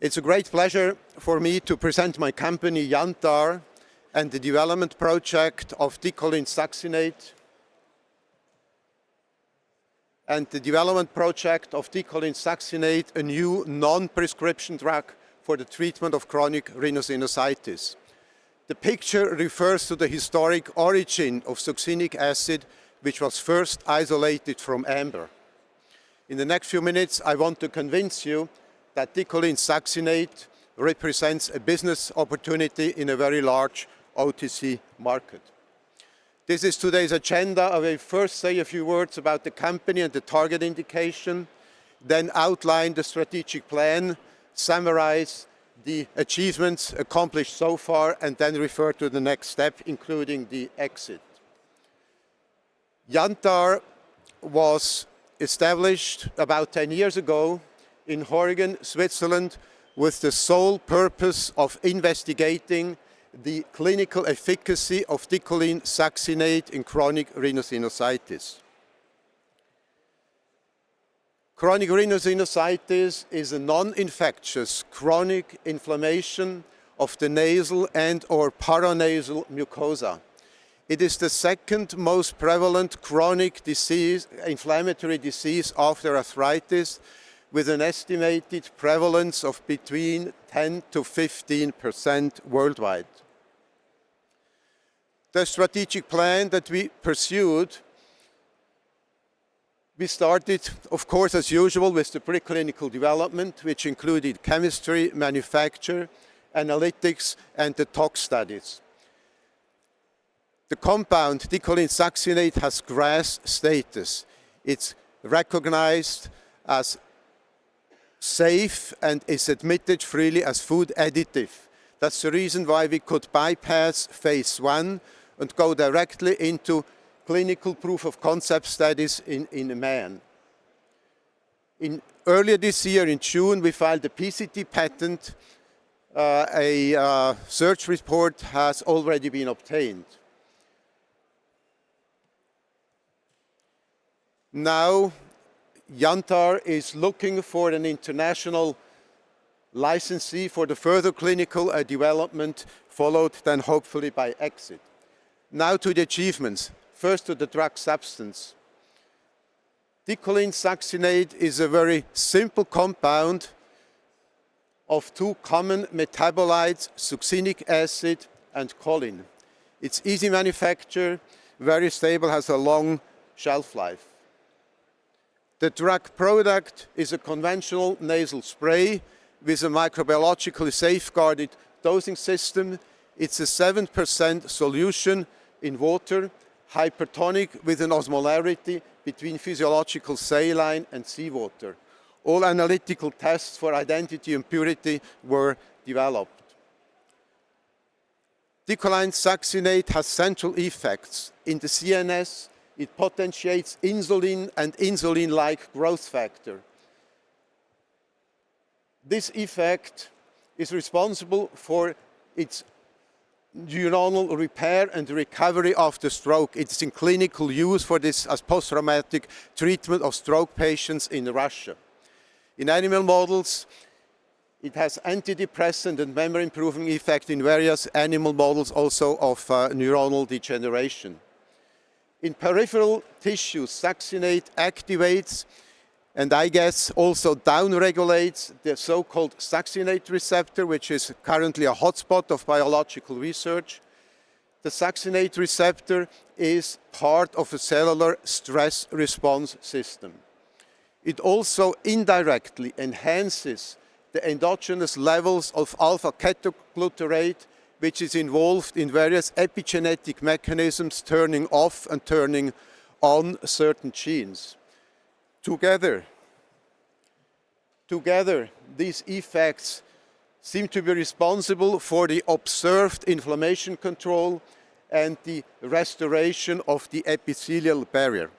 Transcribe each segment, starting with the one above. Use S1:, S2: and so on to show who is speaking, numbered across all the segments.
S1: It's a great pleasure for me to present my company Jantar and the development project of choline succinate a new non-prescription drug for the treatment of chronic rhinosinusitis. The picture refers to the historic origin of succinic acid, which was first isolated from amber. In the next few minutes, I want to convince you that choline succinate represents a business opportunity in a very large OTC market. This is today's agenda. I will first say a few words about the company and the target indication, then outline the strategic plan, summarize the achievements accomplished so far, and then refer to the next step, including the exit. Jantar was established about 10 years ago in Oregon, Switzerland, with the sole purpose of investigating the clinical efficacy of choline succinate in chronic rhinosinusitis. Chronic rhinosinusitis is a non-infectious chronic inflammation of the nasal and/or paranasal mucosa. It is the second most prevalent chronic disease, inflammatory disease after arthritis, with an estimated prevalence of between 10 to 15% worldwide. The strategic plan that we pursued, we started, of course, as usual, with the preclinical development, which included chemistry, manufacture, analytics, and the tox studies. The compound choline succinate has GRAS status. It's recognized as safe and is admitted freely as food additive. That's the reason why we could bypass phase 1 and go directly into clinical proof of concept studies in man. Earlier this year, in June, we filed a PCT patent. A search report has already been obtained. Now, Jantar is looking for an international licensee for the further clinical development, followed then hopefully by exit. Now to the achievements. First to the drug substance. Choline succinate is a very simple compound of two common metabolites, succinic acid and choline. It's easy manufacture, very stable, has a long shelf life. The drug product is a conventional nasal spray with a microbiologically safeguarded dosing system. It's a 7% solution in water, hypertonic with an osmolarity between physiological saline and seawater. All analytical tests for identity and purity were developed. Choline succinate has central effects in the CNS. It potentiates insulin and insulin-like growth factor. This effect is responsible for its neuronal repair and recovery after stroke. It's in clinical use for this as post-traumatic treatment of stroke patients in Russia. In animal models, it has antidepressant and memory-improving effect in various animal models also of neuronal degeneration. In peripheral tissues, succinate activates and I guess also downregulates the so-called succinate receptor, which is currently a hotspot of biological research. The succinate receptor is part of a cellular stress response system. It also indirectly enhances the endogenous levels of alpha-ketoglutarate, which is involved in various epigenetic mechanisms turning off and turning on certain genes. Together, these effects seem to be responsible for the observed inflammation control and the restoration of the epithelial barrier.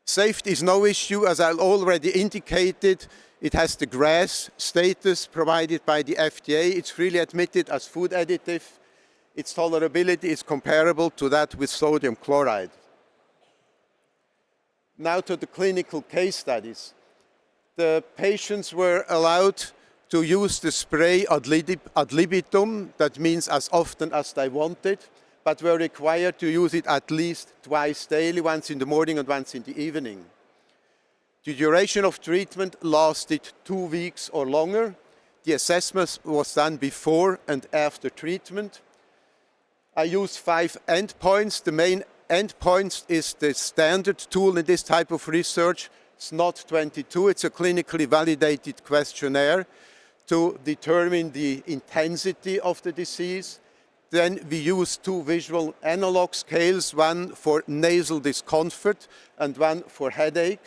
S1: Safety is no issue, as I already indicated. It has the GRAS status provided by the FDA. It's freely admitted as food additive. Its tolerability is comparable to that with sodium chloride. Now to the clinical case studies. The patients were allowed to use the spray ad libitum, that means as often as they wanted, but were required to use it at least twice daily, once in the morning and once in the evening. The duration of treatment lasted 2 weeks or longer. The assessment was done before and after treatment. I used 5 endpoints. The main endpoint is the standard tool in this type of research, SNOT-22. It's a clinically validated questionnaire to determine the intensity of the disease. Then we use 2 visual analog scales, one for nasal discomfort and one for headache.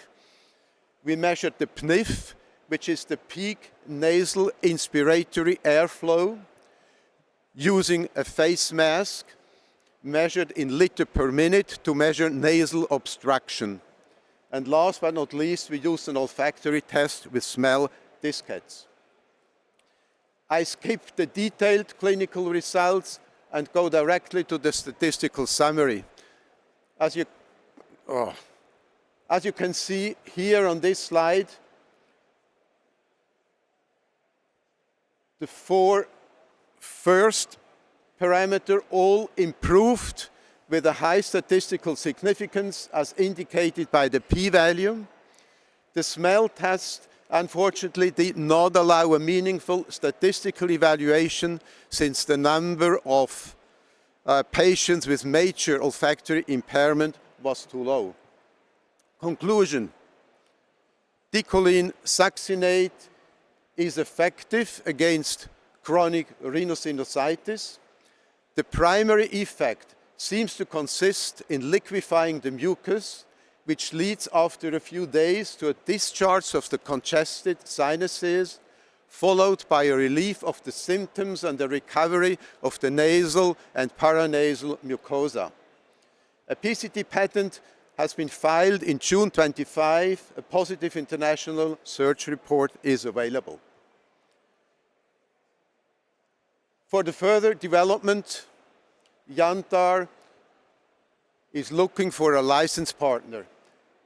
S1: We measured the PNIF, which is the peak nasal inspiratory airflow, using a face mask measured in liter per minute to measure nasal obstruction. And last but not least, we used an olfactory test with smell diskettes. I skip the detailed clinical results and go directly to the statistical summary. As you can see here on this slide, the 4 first parameters all improved with a high statistical significance as indicated by the p-value. The smell test unfortunately did not allow a meaningful statistical evaluation since the number of patients with major olfactory impairment was too low. Conclusion: choline succinate is effective against chronic rhinosinusitis. The primary effect seems to consist in liquefying the mucus, which leads after a few days to a discharge of the congested sinuses, followed by a relief of the symptoms and a recovery of the nasal and paranasal mucosa. A PCT patent has been filed in June 25. A positive international search report is available. For the further development, Jantar is looking for a license partner.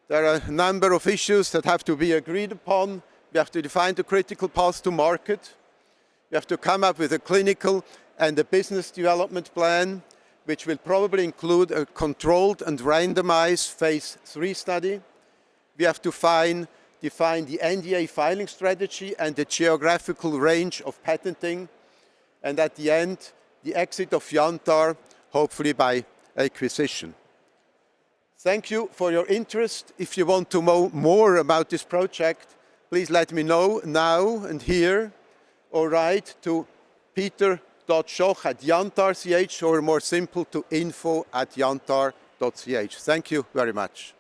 S1: There are a number of issues that have to be agreed upon. We have to define the critical path to market. We have to come up with a clinical and a business development plan, which will probably include a controlled and randomized phase 3 study. We have to define the NDA filing strategy and the geographical range of patenting. And at the end, the exit of Jantar, hopefully by acquisition. Thank you for your interest. If you want to know more about this project, please let me know now and here, or write to peter.schoch@jantar.ch, or more simple to info@jantar.ch. Thank you very much.